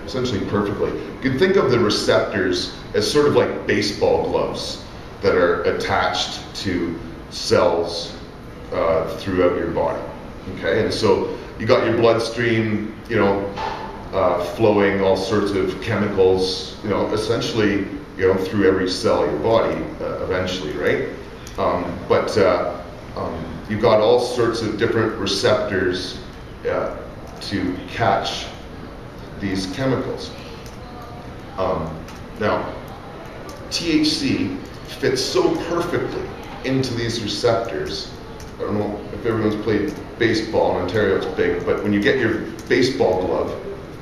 essentially perfectly. You can think of the receptors as sort of like baseball gloves that are attached to cells throughout your body. Okay, and so you got your bloodstream, you know, flowing all sorts of chemicals, you know, essentially, you know, through every cell of your body, eventually, right? But you've got all sorts of different receptors to catch these chemicals. Now, THC fits so perfectly into these receptors. I don't know if everyone's played baseball. In Ontario it's big, but when you get your baseball glove,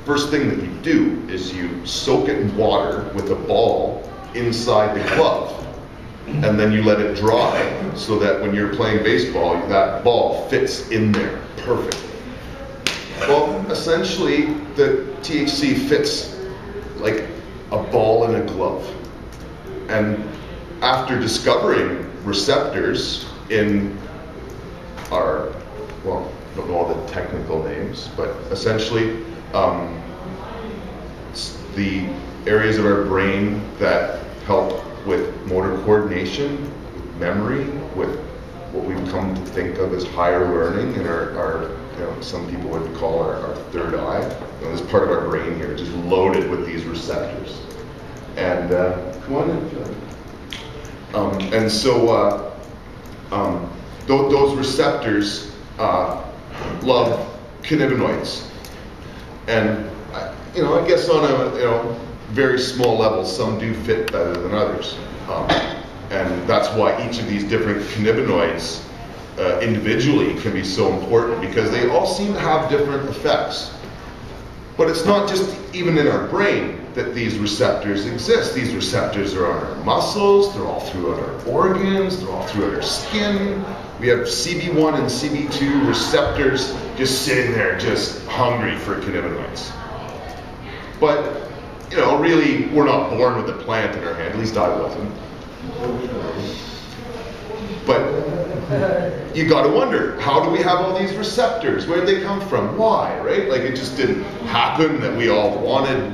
first thing that you do is you soak it in water with a ball inside the glove, and then you let it dry so that when you're playing baseball, that ball fits in there perfectly. Well, essentially, the THC fits like a ball in a glove. And after discovering receptors in our, well, I don't know all the technical names, but essentially the areas of our brain that help with motor coordination, memory, with what we've come to think of as higher learning, and our you know, some people would call our third eye. You know, this part of our brain here is just loaded with these receptors. And come on in. And so those receptors love cannabinoids, and you know, I guess on a very small level, some do fit better than others, and that's why each of these different cannabinoids individually can be so important, because they all seem to have different effects. But it's not just even in our brain that these receptors exist. These receptors are on our muscles, they're all throughout our organs, they're all throughout our skin. We have CB1 and CB2 receptors just sitting there, just hungry for cannabinoids. But, you know, really, we're not born with a plant in our hand, at least I wasn't. But you gotta wonder, how do we have all these receptors? Where did they come from? Why, right? Like, it just didn't happen that we all wanted,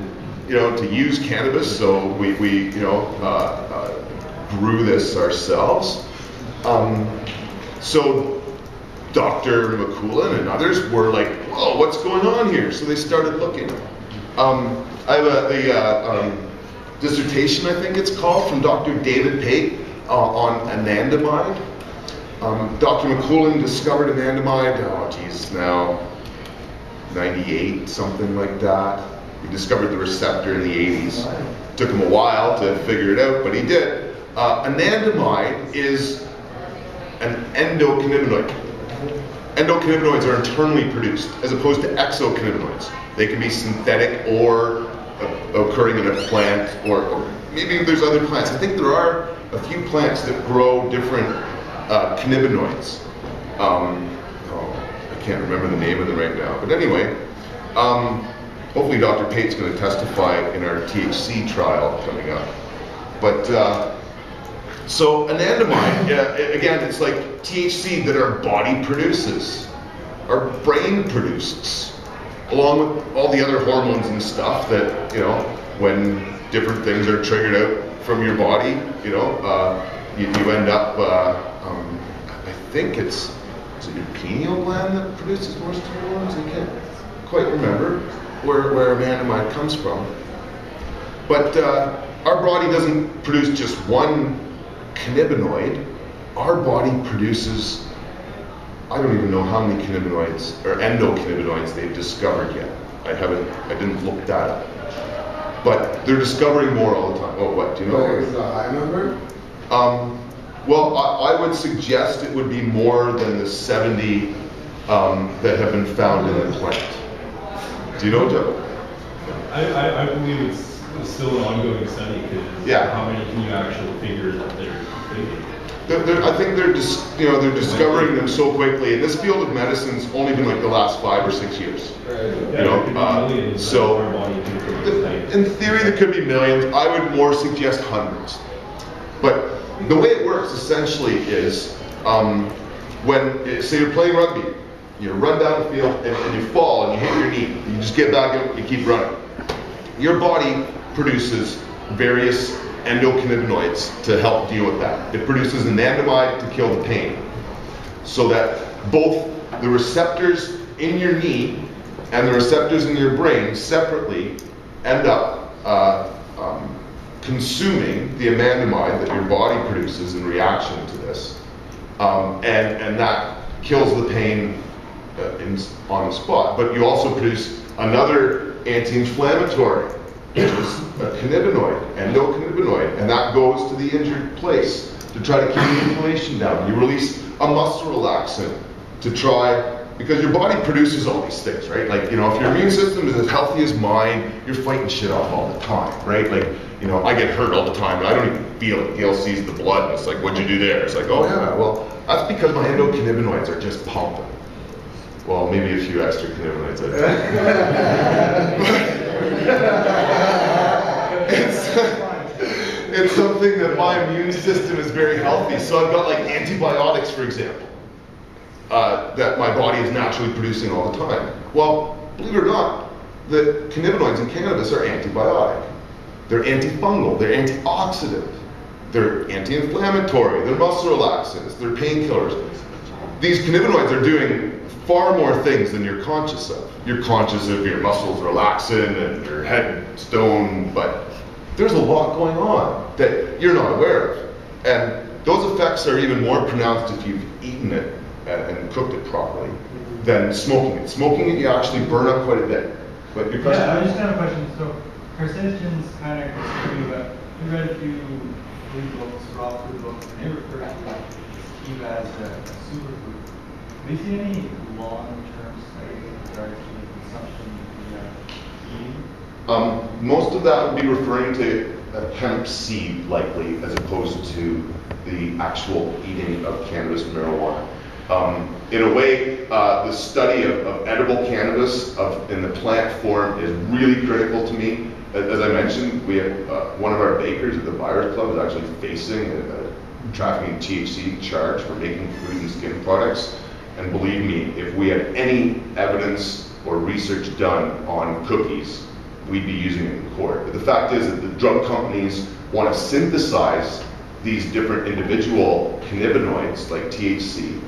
you know, to use cannabis, so we you know, grew this ourselves. So Dr. McCoolin and others were like, whoa, what's going on here? So they started looking. I have a dissertation, I think it's called, from Dr. David Pate on anandamide. Dr. McCoolin discovered anandamide, oh geez, now 98, something like that. He discovered the receptor in the 80s. Took him a while to figure it out, but he did. Anandamide is an endocannabinoid. Endocannabinoids are internally produced, as opposed to exocannabinoids. They can be synthetic or occurring in a plant, or maybe there's other plants. I think there are a few plants that grow different cannabinoids. I can't remember the name of them right now. But anyway, hopefully Dr. Pate's going to testify in our THC trial coming up. But so anandamide, again, it's like THC that our body produces, our brain produces, along with all the other hormones and stuff that, you know, when different things are triggered out from your body, you know, you end up, I think is it your pineal gland that produces most hormones? I can't quite remember where anandamide comes from. But our body doesn't produce just one cannabinoid. Our body produces, I don't even know how many cannabinoids or endocannabinoids they've discovered yet. I didn't look that up. But they're discovering more all the time. Oh, what, do you know? What is the high number? Well, I would suggest it would be more than the 70 that have been found in the plant. Do you know, Joe? I believe it's still an ongoing study, because how many can you actually figure that they're completing? I think they're just, you know, they're discovering them so quickly, and this field of medicine's only been like the last 5 or 6 years. You know, so in theory there could be millions. I would more suggest hundreds. But the way it works essentially is when, say you're playing rugby, you run down the field and you fall and you hit your knee. You just get back up and you keep running. your body produces various endocannabinoids to help deal with that. It produces anandamide to kill the pain, so that both the receptors in your knee and the receptors in your brain separately end up consuming the anandamide that your body produces in reaction to this, and that kills the pain on the spot. But you also produce another anti-inflammatory, which is a cannabinoid, endocannabinoid, and that goes to the injured place to try to keep the inflammation down. You release a muscle relaxant to try, because your body produces all these things, right? Like, you know, if your immune system is as healthy as mine, you're fighting shit off all the time, right? Like, you know, I get hurt all the time, and I don't even feel it. Gail sees the blood, and it's like, what'd you do there? It's like, oh yeah, well, that's because my endocannabinoids are just pumping. Well, maybe a few extra cannabinoids. It's something that my immune system is very healthy. So I've got like antibiotics, for example, that my body is naturally producing all the time. Well, believe it or not, the cannabinoids in cannabis are antibiotic. They're antifungal, they're antioxidant, they're anti-inflammatory, they're muscle relaxants, they're painkillers. These cannabinoids are doing far more things than you're conscious of. You're conscious of your muscles relaxing and your head stone, but there's a lot going on that you're not aware of. And those effects are even more pronounced if you've eaten it and cooked it properly than smoking it. Smoking it, you actually burn up quite a bit. But your question? Yeah, I just have a question. So, carcinogens kind of consider, but we read a few food books, raw food books, and they refer to sativa as a superfood. Do you see any long-term studies with regards to the consumption of eating? Most of that would be referring to hemp seed, likely, as opposed to the actual eating of cannabis marijuana. In a way, the study of edible cannabis in the plant form is really critical to me. As I mentioned, we have one of our bakers at the Buyers Club is actually facing a trafficking THC charge for making food and skin products. And believe me, if we had any evidence or research done on cookies, we'd be using it in court. But the fact is that the drug companies want to synthesize these different individual cannabinoids like THC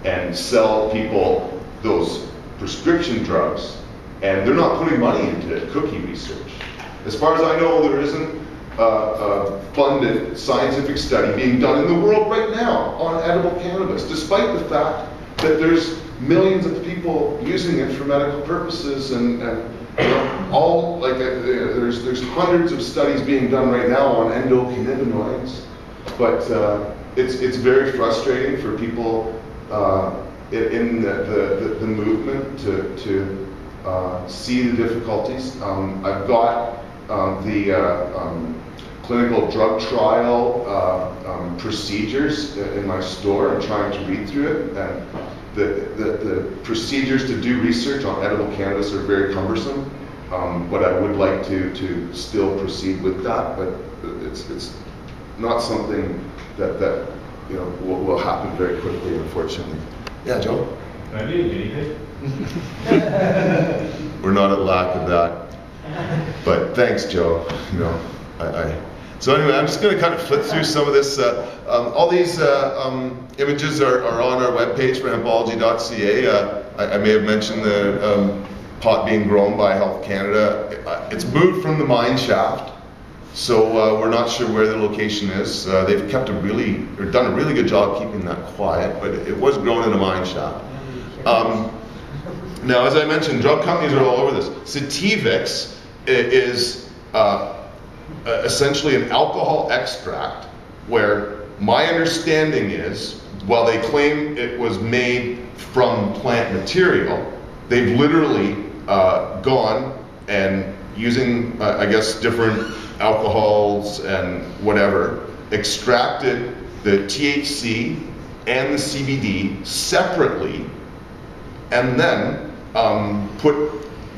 and sell people those prescription drugs, and they're not putting money into cookie research. As far as I know, there isn't a funded scientific study being done in the world right now on edible cannabis, despite the fact that there's millions of people using it for medical purposes, and all like there's hundreds of studies being done right now on endocannabinoids, but it's very frustrating for people in the movement to see the difficulties. I've got the clinical drug trial procedures in my store. I'm trying to read through it, and the procedures to do research on edible cannabis are very cumbersome, but I would like to still proceed with that, but it's not something that you know will happen very quickly, unfortunately. Yeah, Joe? Can I be a guinea pig? We're not at lack of that, but thanks, Joe. You know, So anyway, I'm just going to kind of flip through some of this. All these images are on our webpage for hempology.ca. I may have mentioned the pot being grown by Health Canada. It's moved from the mine shaft, so we're not sure where the location is. They've kept done a really good job keeping that quiet, but it was grown in a mine shaft. Now, as I mentioned, drug companies are all over this. Sativix is essentially an alcohol extract where my understanding is, while they claim it was made from plant material, they've literally gone and using, I guess, different alcohols and whatever, extracted the THC and the CBD separately, and then put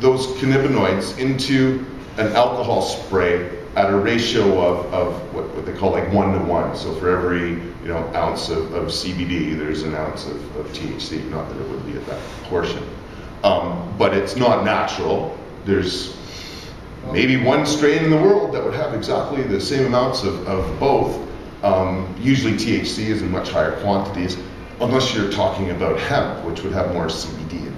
those cannabinoids into an alcohol spray at a ratio of what they call like 1-to-1. So for every ounce of CBD, there's an ounce of THC. Not that it would be at that portion, but it's not natural. There's maybe one strain in the world that would have exactly the same amounts of both. Usually THC is in much higher quantities, unless you're talking about hemp, which would have more CBD in it.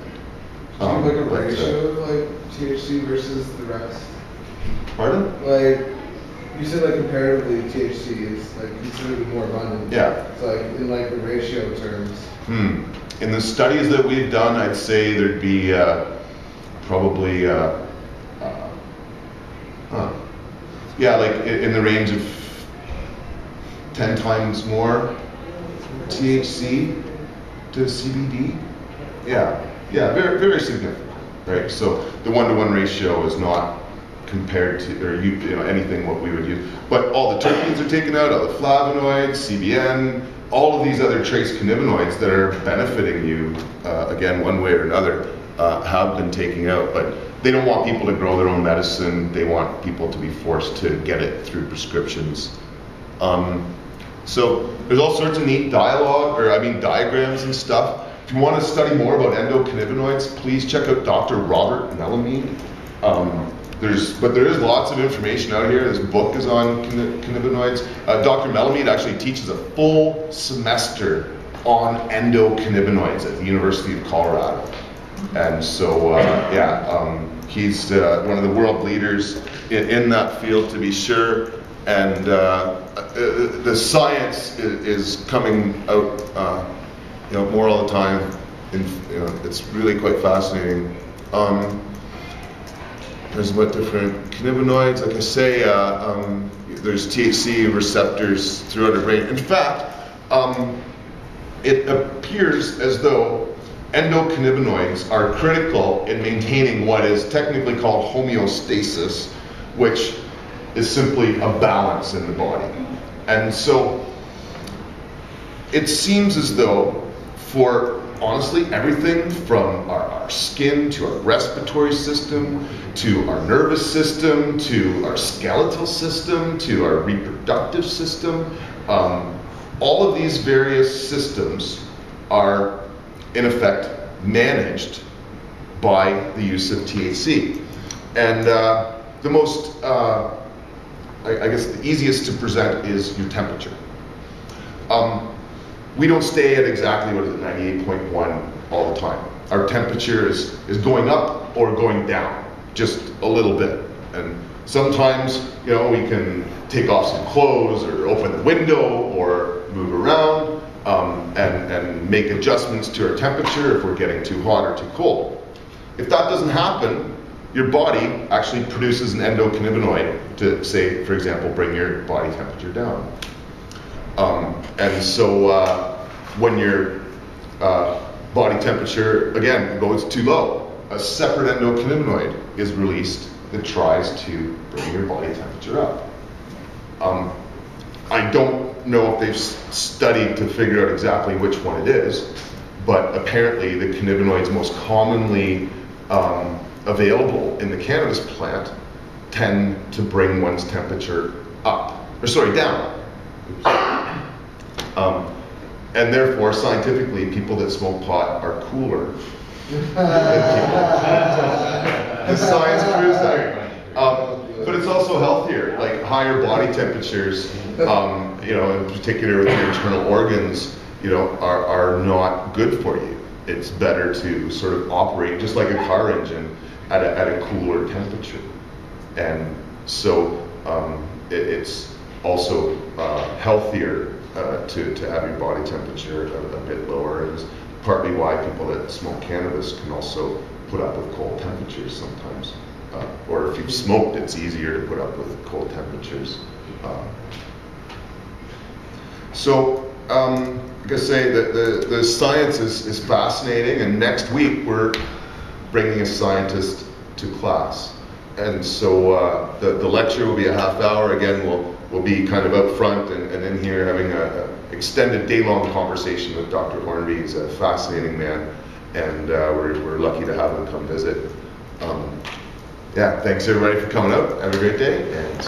Do you have like a ratio of like THC versus the rest? Pardon? Like, you said like comparatively THC is like considerably more abundant. Yeah. So like in like the ratio terms. In the studies that we've done, I'd say there'd be probably, yeah, like in the range of 10 times more THC to CBD. Yeah, very, very significant, right? So the 1-to-1 ratio is not compared to, or you know, anything what we would use. But all the terpenes are taken out, all the flavonoids, CBN, all of these other trace cannabinoids that are benefiting you, again, one way or another, have been taken out. But they don't want people to grow their own medicine. They want people to be forced to get it through prescriptions. So there's all sorts of neat diagrams and stuff. If you want to study more about endocannabinoids, please check out Dr. Robert Melamede. There is lots of information out here. This book is on cannabinoids. Dr. Melamede actually teaches a full semester on endocannabinoids at the University of Colorado. And so, he's one of the world leaders in that field, to be sure. And the science is coming out, more all the time. And, it's really quite fascinating. There's about different cannabinoids. Like I say, there's THC receptors throughout our brain. In fact, it appears as though endocannabinoids are critical in maintaining what is technically called homeostasis, which is simply a balance in the body. And so it seems as though for honestly everything from our skin to our respiratory system to our nervous system to our skeletal system to our reproductive system, all of these various systems are in effect managed by the use of THC. And the most, I guess the easiest to present is your temperature. We don't stay at exactly, 98.1 all the time. Our temperature is going up or going down, just a little bit. And sometimes, we can take off some clothes or open the window or move around and make adjustments to our temperature if we're getting too hot or too cold. If that doesn't happen, your body actually produces an endocannabinoid to, say, for example, bring your body temperature down. And so when your body temperature, again, goes too low, a separate endocannabinoid is released that tries to bring your body temperature up. I don't know if they've studied to figure out exactly which one it is, but apparently the cannabinoids most commonly available in the cannabis plant tend to bring one's temperature down. And therefore, scientifically, people that smoke pot are cooler than people. The science proves that. But it's also healthier, like higher body temperatures, in particular with your internal organs, are not good for you. It's better to sort of operate just like a car engine at a cooler temperature. And so it's also healthier to have your body temperature a bit lower. And it's partly why people that smoke cannabis can also put up with cold temperatures sometimes. Or if you've smoked, it's easier to put up with cold temperatures. Like I say, the science is fascinating, and next week we're bringing a scientist to class. And so the lecture will be a half hour. Again, we'll be kind of up front and in here having an extended day-long conversation with Dr. Hornby. He's a fascinating man, and we're lucky to have him come visit. Thanks everybody for coming out. Have a great day. And